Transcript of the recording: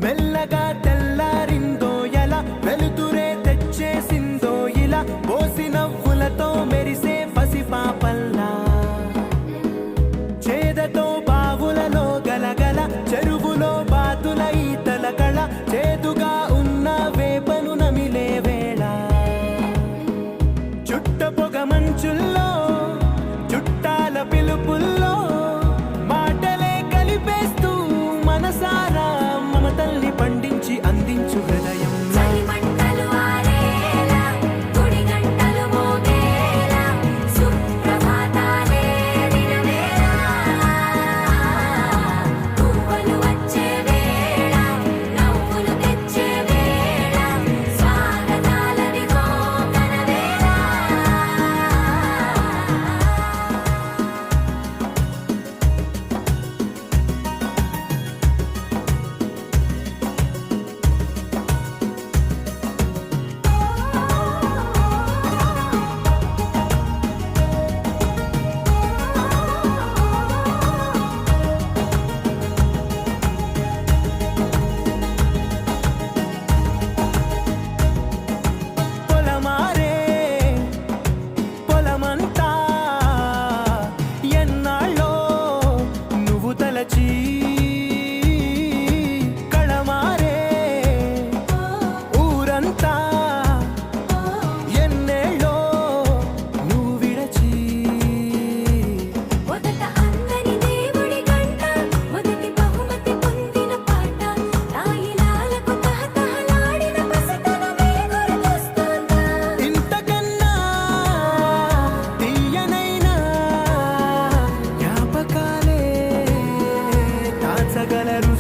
మెల్లగా తెల్లారిందో ఎలా, వెలుతురే తెచ్చేసిందో ఇలా, పోసి నవ్వులతో మెరిసే పసిపాపల్లా, చేదతో బావులలో గలగల, చెరువులో బాతుల ఈతల కళ, చేదుగా ఉన్న వేపను నమిలే వేళ, చుట్ట పొగ మంచుల్లో చుట్టాల పిలుపుల్లో మాటలే కలిపేస్తూ మనసారా మమతల్ని పండించి అందించు హృదయం. కళమారే ఊరంతా ఎన్నేళ్ళో నువ్వు విడచి, మొదట అందని దేవుడి గంట, మొదటి బహుమతి పొందిన పాట, తాయిలాలకు తహతహలాడిన పసితనమే గుర్తొస్తుందా? ఇంతకన్నా తీయనైనా జ్ఞాపకాలే దాచగలరు.